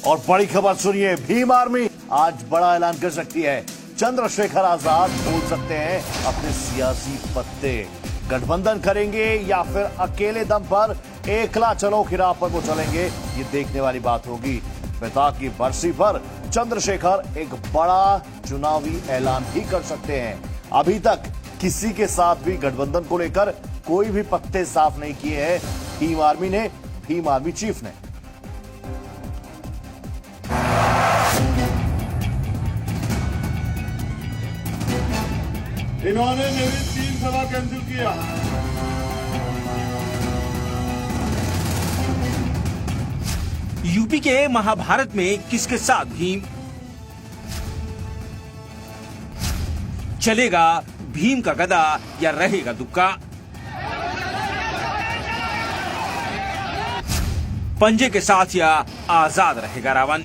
और बड़ी खबर सुनिए, भीम आर्मी आज बड़ा ऐलान कर सकती है। चंद्रशेखर आजाद बोल सकते हैं अपने सियासी पत्ते। गठबंधन करेंगे या फिर अकेले दम पर एकला चलो की राह पर वो चलेंगे, ये देखने वाली बात होगी। पिता की बरसी पर चंद्रशेखर एक बड़ा चुनावी ऐलान भी कर सकते हैं। अभी तक किसी के साथ भी गठबंधन को लेकर कोई भी पत्ते साफ नहीं किए हैं भीम आर्मी ने, भीम आर्मी चीफ ने। इन्होंने मेरी 3 सभा कैंसिल किया। यूपी के महाभारत में किसके साथ भीम? चलेगा भीम का गदा या रहेगा दुक्का? पंजे के साथ या आजाद रहेगा रावण?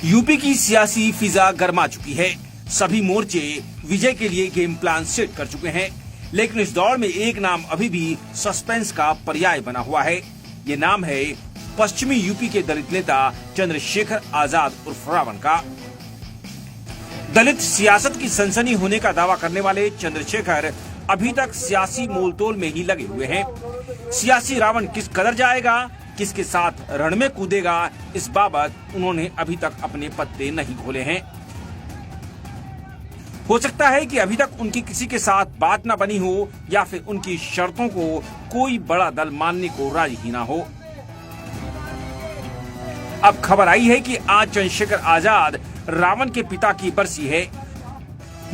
यूपी की सियासी फिजा गर्मा चुकी है। सभी मोर्चे विजय के लिए गेम प्लान सेट कर चुके हैं, लेकिन इस दौड़ में एक नाम अभी भी सस्पेंस का पर्याय बना हुआ है। ये नाम है पश्चिमी यूपी के दलित नेता चंद्रशेखर आजाद उर्फ रावण का। दलित सियासत की सनसनी होने का दावा करने वाले चंद्रशेखर अभी तक सियासी मोलतोल में ही लगे हुए हैं। सियासी रावण किस कदर जाएगा, किसके साथ रण में कूदेगा, इस बाबत उन्होंने अभी तक अपने पत्ते नहीं खोले हैं। हो सकता है कि अभी तक उनकी किसी के साथ बात न बनी हो या फिर उनकी शर्तों को कोई बड़ा दल मानने को राजी ही ना हो। अब खबर आई है कि आज चंद्रशेखर आजाद रावण के पिता की बरसी है।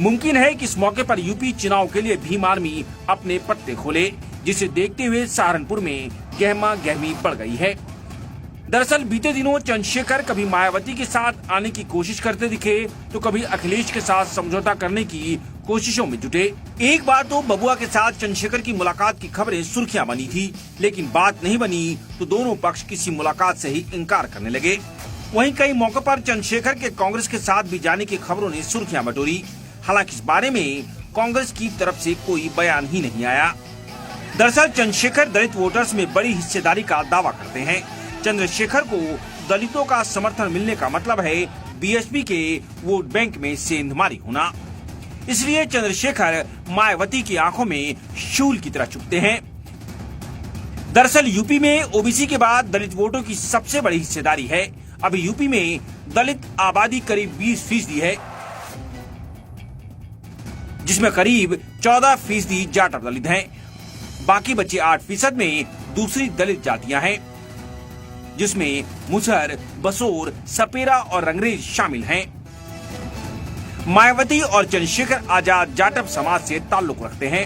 मुमकिन है कि इस मौके पर यूपी चुनाव के लिए भीम आर्मी अपने पत्ते खोले, जिसे देखते हुए सहारनपुर में गहमा गहमी बढ़ गई है। दरअसल बीते दिनों चंद्रशेखर कभी मायावती के साथ आने की कोशिश करते दिखे तो कभी अखिलेश के साथ समझौता करने की कोशिशों में जुटे। एक बार तो बबुआ के साथ चंद्रशेखर की मुलाकात की खबरें सुर्खियां बनी थी, लेकिन बात नहीं बनी तो दोनों पक्ष किसी मुलाकात से ही इनकार करने लगे। वहीं कई मौकों पर चंद्रशेखर के कांग्रेस के साथ भी जाने की खबरों ने सुर्खियां बटोरी। हालांकि इस बारे में कांग्रेस की तरफ से कोई बयान ही नहीं आया। दरअसल चंद्रशेखर दलित वोटर्स में बड़ी हिस्सेदारी का दावा करते हैं। चंद्रशेखर को दलितों का समर्थन मिलने का मतलब है बीएसपी के वोट बैंक में सेंधमारी होना। इसलिए चंद्रशेखर मायावती की आंखों में शूल की तरह चुभते हैं। दरअसल यूपी में ओबीसी के बाद दलित वोटों की सबसे बड़ी हिस्सेदारी है। अभी यूपी में दलित आबादी करीब 20% है, जिसमें करीब 14% जाटव दलित हैं। बाकी बचे 8% में दूसरी दलित जातियां हैं, जिसमें मुसहर, बसोर, सपेरा और रंगरेज शामिल हैं। मायावती और चंद्रशेखर आजाद जाटव समाज से ताल्लुक रखते हैं।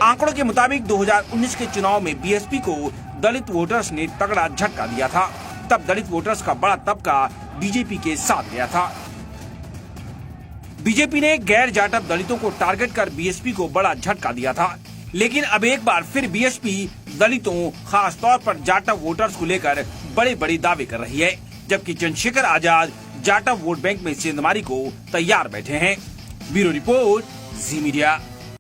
आंकड़ों के मुताबिक 2019 के चुनाव में बीएसपी को दलित वोटर्स ने तगड़ा झटका दिया था। तब दलित वोटर्स का बड़ा तबका बीजेपी के साथ गया था। बीजेपी ने गैर जाटव दलितों को टारगेट कर बीएसपी को बड़ा झटका दिया था, लेकिन अब एक बार फिर बीएसपी दलितों, खास तौर पर जाटव वोटर्स को लेकर बड़े बड़े दावे कर रही है, जबकि चंद्रशेखर आजाद जाटव वोट बैंक में सेंधमारी को तैयार बैठे हैं। ब्यूरो रिपोर्ट, जी मीडिया।